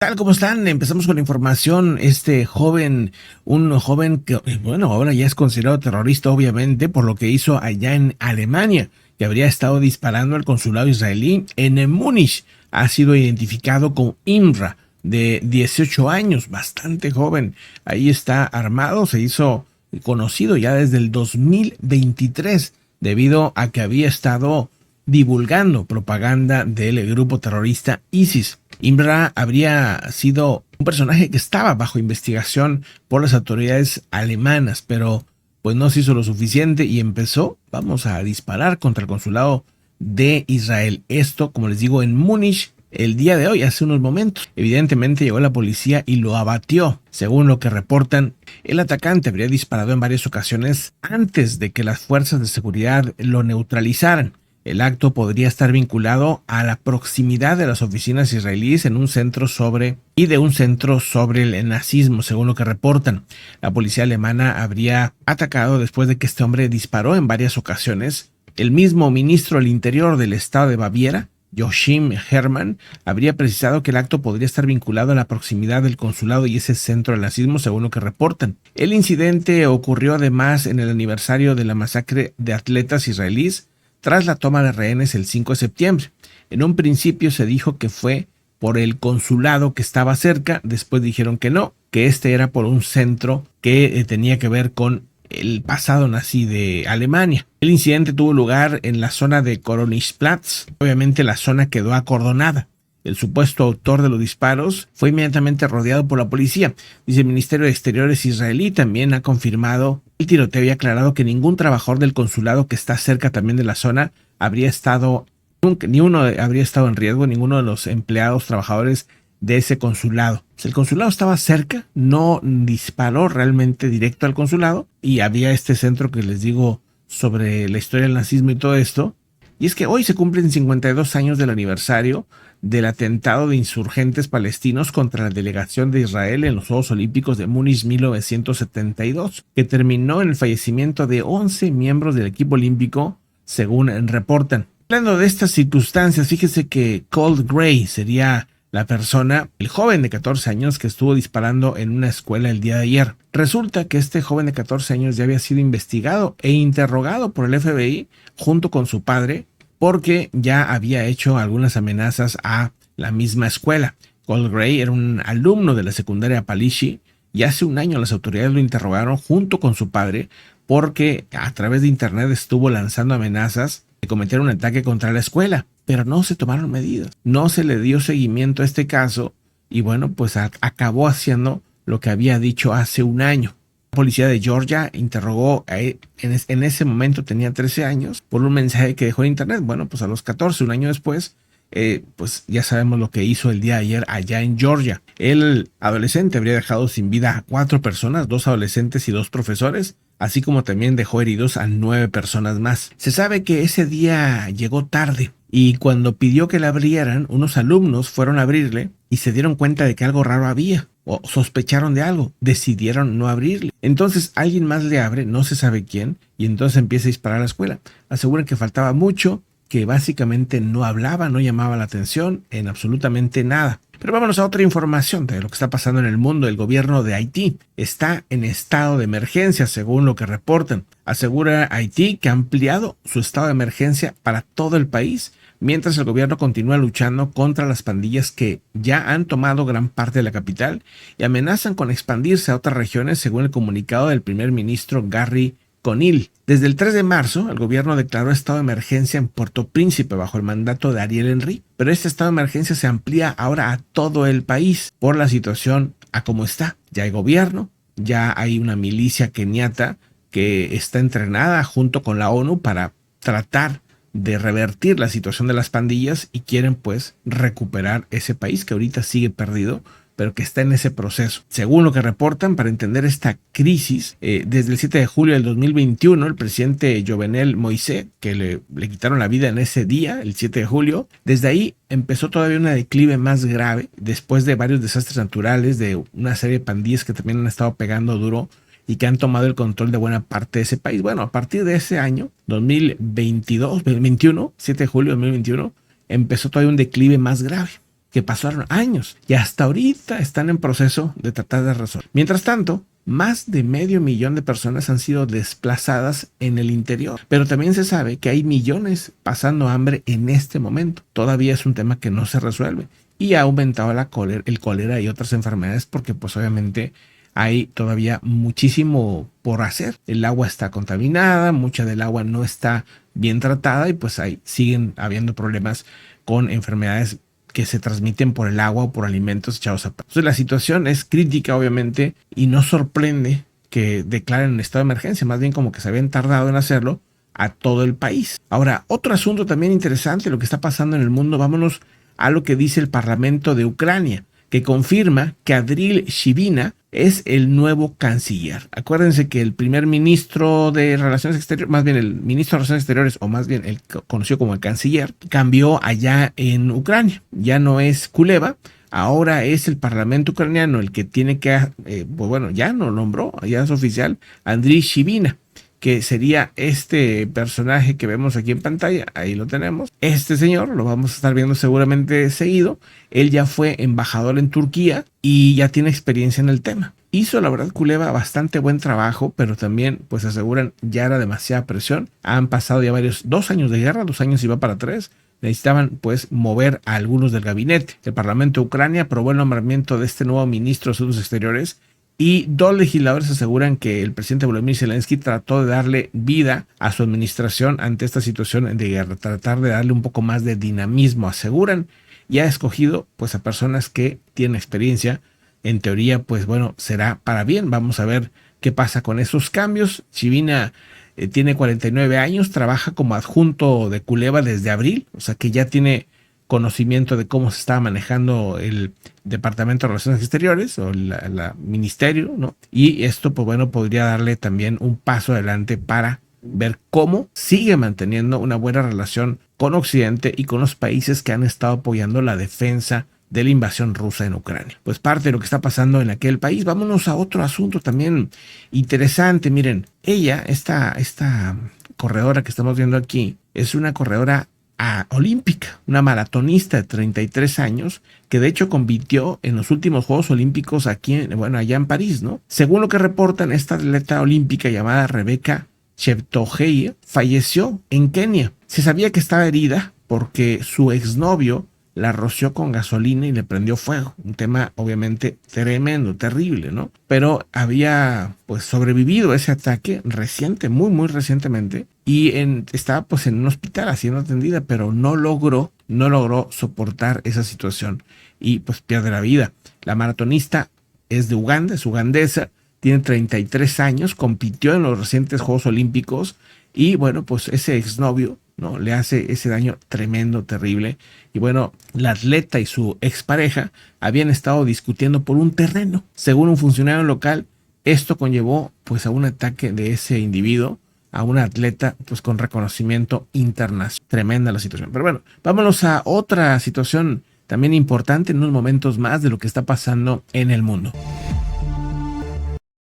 Tal como están, empezamos con la información. Este joven, un joven que, bueno, ahora ya es considerado terrorista, obviamente, por lo que hizo allá en Alemania, que habría estado disparando al consulado israelí en Múnich. Ha sido identificado como Imra, de 18 años, bastante joven. Ahí está armado, se hizo conocido ya desde el 2023, debido a que había estado divulgando propaganda del grupo terrorista ISIS. Imra habría sido un personaje que estaba bajo investigación por las autoridades alemanas, pero pues no se hizo lo suficiente y empezó, vamos a disparar contra el consulado de Israel. Esto, como les digo, en Múnich el día de hoy, hace unos momentos. Evidentemente llegó la policía y lo abatió. Según lo que reportan, el atacante habría disparado en varias ocasiones antes de que las fuerzas de seguridad lo neutralizaran. El acto podría estar vinculado a la proximidad de las oficinas israelíes de un centro sobre el nazismo, según lo que reportan. La policía alemana habría atacado después de que este hombre disparó en varias ocasiones. El mismo ministro del Interior del estado de Baviera, Joachim Herrmann, habría precisado que el acto podría estar vinculado a la proximidad del consulado y ese centro del nazismo, según lo que reportan. El incidente ocurrió además en el aniversario de la masacre de atletas israelíes tras la toma de rehenes el 5 de septiembre. En un principio se dijo que fue por el consulado que estaba cerca, después dijeron que no, que este era por un centro que tenía que ver con el pasado nazi de Alemania. El incidente tuvo lugar en la zona de Königsplatz. Obviamente la zona quedó acordonada. El supuesto autor de los disparos fue inmediatamente rodeado por la policía. Dice el Ministerio de Exteriores israelí también ha confirmado el tiroteo y ha aclarado que ningún trabajador del consulado que está cerca también de la zona habría estado, ni uno habría estado en riesgo, ninguno de los empleados, trabajadores de ese consulado. El consulado estaba cerca, no disparó realmente directo al consulado y había este centro que les digo sobre la historia del nazismo y todo esto. Y es que hoy se cumplen 52 años del aniversario del atentado de insurgentes palestinos contra la delegación de Israel en los Juegos Olímpicos de Múnich 1972, que terminó en el fallecimiento de 11 miembros del equipo olímpico, según reportan. Hablando de estas circunstancias, fíjese que Colt Gray sería la persona, el joven de 14 años que estuvo disparando en una escuela el día de ayer. Resulta que este joven de 14 años ya había sido investigado e interrogado por el FBI junto con su padre porque ya había hecho algunas amenazas a la misma escuela. Colt Gray era un alumno de la secundaria Palishi y hace un año las autoridades lo interrogaron junto con su padre porque a través de internet estuvo lanzando amenazas de cometer un ataque contra la escuela, pero no se tomaron medidas, no se le dio seguimiento a este caso y bueno, pues acabó haciendo lo que había dicho hace un año. La policía de Georgia interrogó, en ese momento tenía 13 años, por un mensaje que dejó en internet. Bueno, pues a los 14, un año después, pues ya sabemos lo que hizo el día de ayer allá en Georgia. El adolescente habría dejado sin vida a 4 personas, 2 adolescentes y 2 profesores, así como también dejó heridos a 9 personas más. Se sabe que ese día llegó tarde y cuando pidió que le abrieran, unos alumnos fueron a abrirle y se dieron cuenta de que algo raro había o sospecharon de algo, decidieron no abrirle. Entonces alguien más le abre, no se sabe quién, y entonces empieza a disparar a la escuela. Aseguran que faltaba mucho, que básicamente no hablaba, no llamaba la atención en absolutamente nada. Pero vámonos a otra información de lo que está pasando en el mundo. El gobierno de Haití está en estado de emergencia, según lo que reportan. Asegura Haití que ha ampliado su estado de emergencia para todo el país, mientras el gobierno continúa luchando contra las pandillas que ya han tomado gran parte de la capital y amenazan con expandirse a otras regiones, según el comunicado del primer ministro Gary Conil. Desde el 3 de marzo, el gobierno declaró estado de emergencia en Puerto Príncipe bajo el mandato de Ariel Henry, pero este estado de emergencia se amplía ahora a todo el país por la situación a cómo está. Ya hay gobierno, ya hay una milicia keniata que está entrenada junto con la ONU para tratar de revertir la situación de las pandillas y quieren pues recuperar ese país que ahorita sigue perdido, pero que está en ese proceso. Según lo que reportan, para entender esta crisis, desde el 7 de julio del 2021, el presidente Jovenel Moïse, que le quitaron la vida en ese día, el 7 de julio, desde ahí empezó todavía una declive más grave, después de varios desastres naturales, de una serie de pandillas que también han estado pegando duro y que han tomado el control de buena parte de ese país. Bueno, a partir de ese año, 2021, 7 de julio de 2021, empezó todavía un declive más grave. que pasaron años y hasta ahorita están en proceso de tratar de resolver. Mientras tanto, más de 500,000 de personas han sido desplazadas en el interior, pero también se sabe que hay millones pasando hambre en este momento. Todavía es un tema que no se resuelve y ha aumentado el cólera y otras enfermedades porque pues obviamente hay todavía muchísimo por hacer. El agua está contaminada, mucha del agua no está bien tratada y pues ahí siguen habiendo problemas con enfermedades que se transmiten por el agua o por alimentos echados a perder. Entonces la situación es crítica obviamente y no sorprende que declaren un estado de emergencia, más bien como que se habían tardado en hacerlo a todo el país. Ahora, otro asunto también interesante, lo que está pasando en el mundo, vámonos a lo que dice el Parlamento de Ucrania, que confirma que Andriy Shibina es el nuevo canciller. Acuérdense que el primer ministro de Relaciones Exteriores, más bien el ministro de Relaciones Exteriores, o más bien el conocido como el canciller, cambió allá en Ucrania. Ya no es Kuleva, ahora es el Parlamento ucraniano el que tiene que, ya lo nombró, ya es oficial, Andriy Shibina, que sería este personaje que vemos aquí en pantalla. Ahí lo tenemos. Este señor lo vamos a estar viendo seguramente seguido. Él ya fue embajador en Turquía y ya tiene experiencia en el tema. Hizo, la verdad, Kuleva bastante buen trabajo, pero también, pues aseguran, ya era demasiada presión. Han pasado ya 2 años de guerra, 2 años y va para 3. Necesitaban, pues, mover a algunos del gabinete. El Parlamento de Ucrania aprobó el nombramiento de este nuevo ministro de Asuntos Exteriores. Y 2 legisladores aseguran que el presidente Volodymyr Zelensky trató de darle vida a su administración ante esta situación de guerra, tratar de darle un poco más de dinamismo, aseguran, y ha escogido pues a personas que tienen experiencia. En teoría, pues bueno, será para bien. Vamos a ver qué pasa con esos cambios. Shibina tiene 49 años, trabaja como adjunto de Kuleva desde abril, o sea que ya tiene conocimiento de cómo se estaba manejando el Departamento de Relaciones Exteriores o el ministerio, ¿no? Y esto, pues bueno, podría darle también un paso adelante para ver cómo sigue manteniendo una buena relación con Occidente y con los países que han estado apoyando la defensa de la invasión rusa en Ucrania. Pues parte de lo que está pasando en aquel país. Vámonos a otro asunto también interesante. Miren, ella, esta corredora que estamos viendo aquí, es una corredora olímpica, una maratonista de 33 años, que de hecho compitió en los últimos Juegos Olímpicos allá en París, ¿no? Según lo que reportan, esta atleta olímpica llamada Rebecca Cheptegei falleció en Kenia. Se sabía que estaba herida porque su exnovio la roció con gasolina y le prendió fuego. Un tema obviamente tremendo, terrible, ¿no? Pero había pues sobrevivido a ese ataque muy recientemente y estaba pues en un hospital siendo atendida, pero no logró soportar esa situación y pues pierde la vida. La maratonista es de Uganda, es ugandesa, tiene 33 años, compitió en los recientes Juegos Olímpicos y bueno, pues ese exnovio, ¿no?, le hace ese daño tremendo, terrible. Y bueno, la atleta y su expareja habían estado discutiendo por un terreno. Según un funcionario local, esto conllevó pues a un ataque de ese individuo a una atleta pues con reconocimiento internacional. Tremenda la situación. Pero bueno, vámonos a otra situación también importante en unos momentos más de lo que está pasando en el mundo.